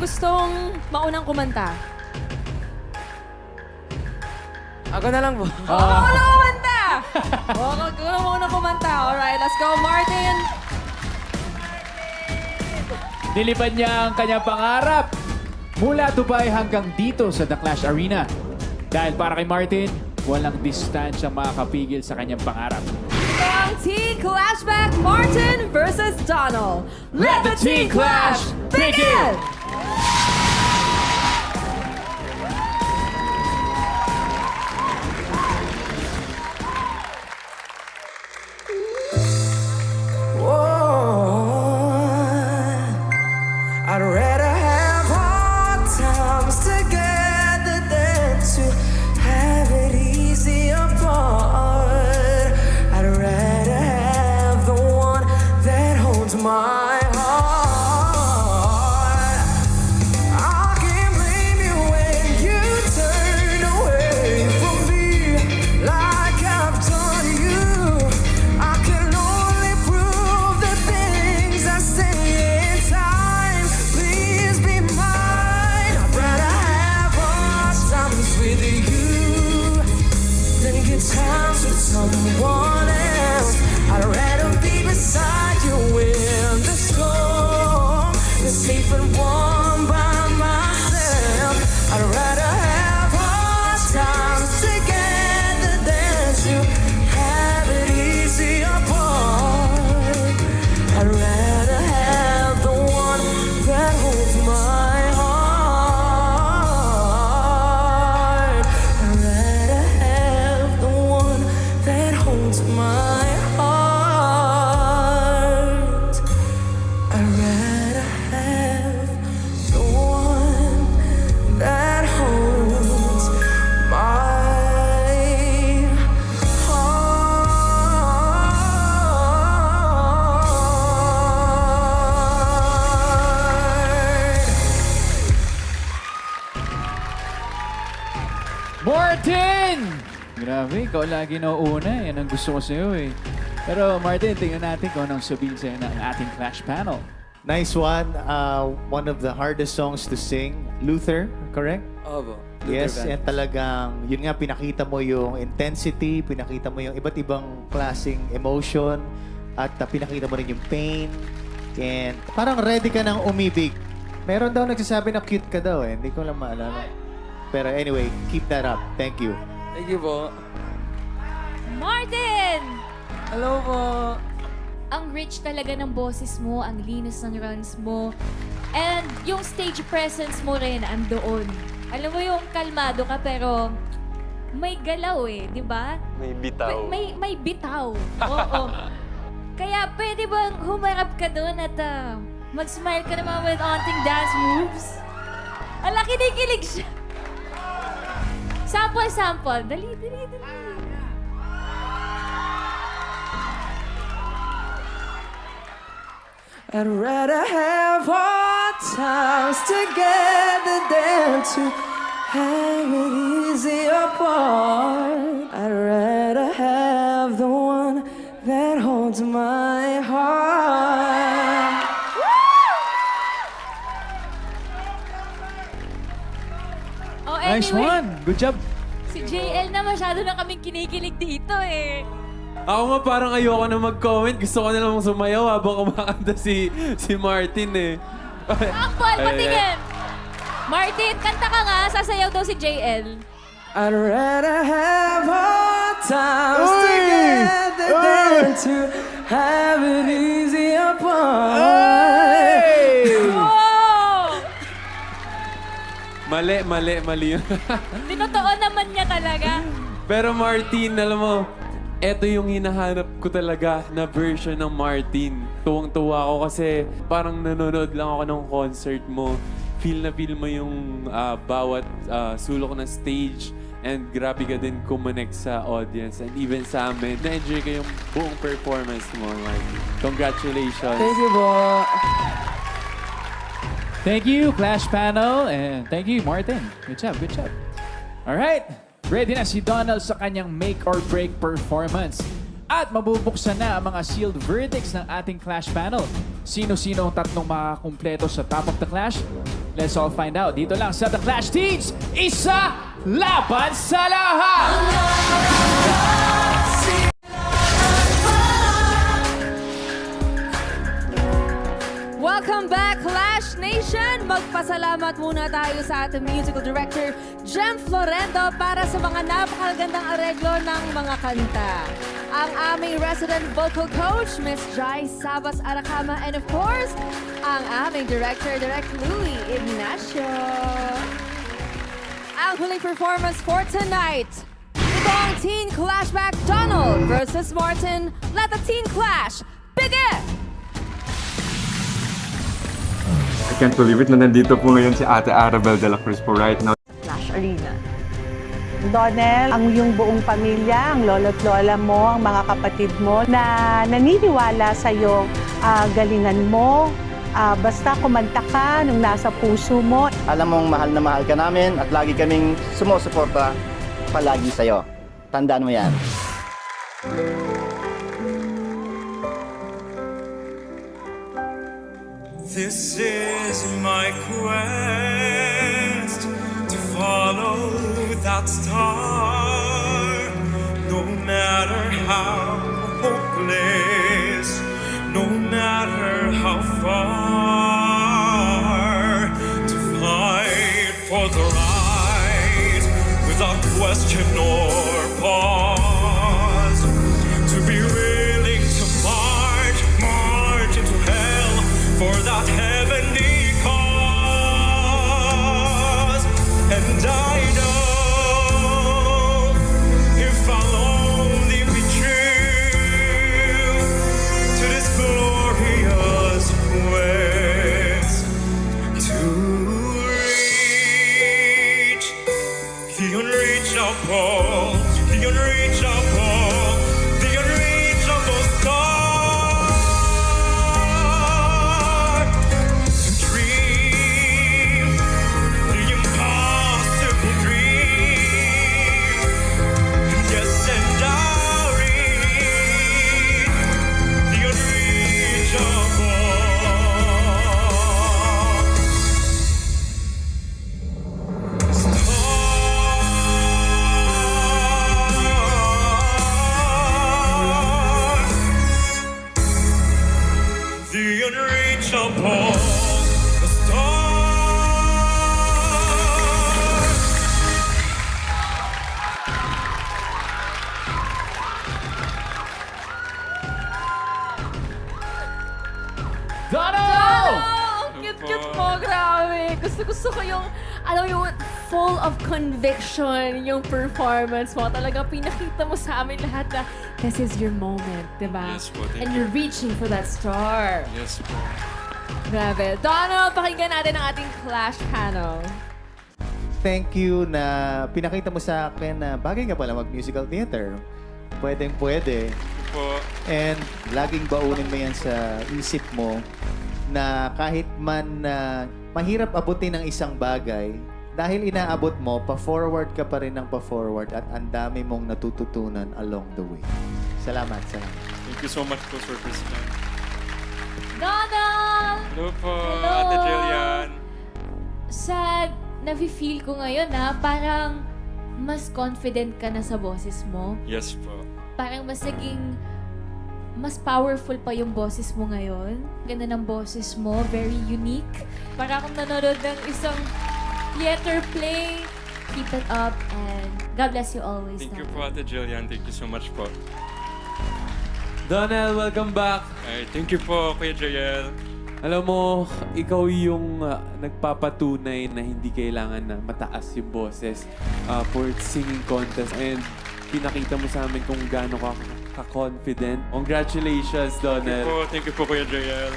gustong maunang kumanta? Ako na lang po. Ako na kumanta! Ako na maunang kumanta. Alright, let's go, Martin! Nilipad niya ang kanyang pangarap mula Dubai hanggang dito sa The Clash Arena. Dahil para kay Martin, walang distansyang makakapigil sa kanyang pangarap. Ito ang Teen Clashback Martin versus Donald. Let the Teen Clash begin! I'd rather have hard times together than to have it easy apart. I'd rather have the one that holds my heart. I can't blame you when you turn away from me like I've done you. I can only prove the things I say in time. Please be mine. I'd rather have hard times with you than good times with someone else. I'd rather be beside you in the storm than safe and warm by myself. I'd rather have hard times together than to have it easy apart. I'd rather have the one that holds my heart. I'd rather have the one that holds my heart. I'd rather have the one that holds my heart. Martin! Grabe, ikaw lagi nauuna. Yan ang gusto ko sa'yo eh. Pero Martin, tingnan natin kung anong sabihin sa'yo ng ating Clash panel. Nice one. One of the hardest songs to sing. Luther, correct? Opo. Yes, and talagang, yun nga, pinakita mo yung intensity, pinakita mo yung iba't ibang klaseng emotion, at pinakita mo rin yung pain. And parang ready ka nang umibig. Meron daw nagsasabi na cute ka daw eh. Hindi ko lang maalala. Pero anyway, keep that up. Thank you. Thank you po. Martin! Hello po. Ang rich talaga ng boses mo, ang linis ng runs mo, and yung stage presence mo rin andoon. Alam mo yung kalmado ka pero may galaw eh, di ba? May bitaw. May bitaw. Oo. Kaya pwede bang humarap ka doon at mag-smile ka naman with onting dance moves? Ala, kinikilig siya. Sample. Dali. I'd rather have hard times together than to have it easy apart. I'd rather have the one that holds my heart. Oh, anyway, Nice one! Good job! si JL na masyado na kaming kinikilig dito eh. Ako nga parang ayoko na mag-comment. Gusto ko na lang sumayaw habang kumakanta si Martin eh. Akpol, patingin! Martin, kanta ka nga. Sasayaw daw si JL. I'd rather have hard times together than to have it easy apart. Wow! Mali yun. Tinotoo naman niya talaga. Pero Martin, alam mo, eto yung hinahanap ko talaga na version ng Martin. Tuwang-tuwa ako kasi parang nanonood lang ako ng concert mo. Feel mo yung bawat sulok ng stage. And grabe ka din kumonect sa audience. And even sa amin, na-enjoy ko yung buong performance mo, Martin. Congratulations. Thank you po. Thank you, Clash panel, and thank you, Martin. Good job. Alright, ready na si Donald sa kanyang make or break performance. At mabubuksan na ang mga sealed verdicts ng ating Clash panel. Sino-sino ang tatlong makakakumpleto sa Top of the Clash? Let's all find out. Dito lang sa The Clash Teens, isa laban sa lahat! Welcome back, Clash Nation! Magpasalamat muna tayo sa ating musical director, Jem Florendo, para sa mga napakagandang areglo ng mga kanta. Ang aming resident vocal coach, Miss Jai Sabas Aracama, and of course, ang aming director, Direct Louie Ignacio. Ang huling performance for tonight, ito ang Teen Clashback Donald versus Martin. Let the Teen Clash begin! I can't believe it na nandito po ngayon si Ate Arabel de la Cruz po right now. Clash Arena. Donel, ang iyong buong pamilya, ang lolo't lola mo, ang mga kapatid mo na naniniwala sa iyo, galingan mo, basta kumanta ka nung nasa puso mo. Alam mong mahal na mahal ka namin at lagi kaming sumusuporta palagi sa'yo. Tandaan mo yan. This is my quest to follow that star. No matter how hopeless, no matter how far, to fight for the right without question or pause. To be willing to march into hell for that heavenly cause. And I know if I'll only be true to this glorious quest to reach the unreachable, the unreachable, the unreachable star. To dream the impossible dream. Yes, and I'll reach the unreachable. The unreachable star. Donald! Oh, cute-cute mo, grabe. Gusto ko yung, alam mo yung full of conviction yung performance mo. Talagang pinakita mo sa amin lahat na this is your moment, di ba? Yes po, thank And you. you're reaching for that star. Yes po. Grabe. Donald, pakinggan natin ang ating Clash panel. Thank you na pinakita mo sa akin na bagay nga pala mag-musical theater. Pwedeng pwede. Po. And laging baunin mo yan sa isip mo na kahit man na mahirap abutin ng isang bagay, dahil inaabot mo, pa-forward ka pa rin ng pa-forward at ang dami mong natututunan along the way. Salamat, salamat. Thank you so much po, Sir Christian. Donald! Hello po, Hello. Ate Jillian. Sad, nafe-feel ko ngayon na parang mas confident ka na sa boses mo. Yes po. Parang mas naging mas powerful pa yung boses mo ngayon. Ganda ng boses mo, very unique. Para akong nanonood ng isang theater play. Keep it up and God bless you always. Thank you Donald. po, Ate Jillian. Thank you so much po. Donald, welcome back. Ay, thank you po, Kuya Jael. Alam mo, ikaw yung nagpapatunay na hindi kailangan na mataas yung boses for singing contest. And pinakita mo sa amin kung gaano ka confident. Congratulations, Donald. Thank you po, Kuya Jael.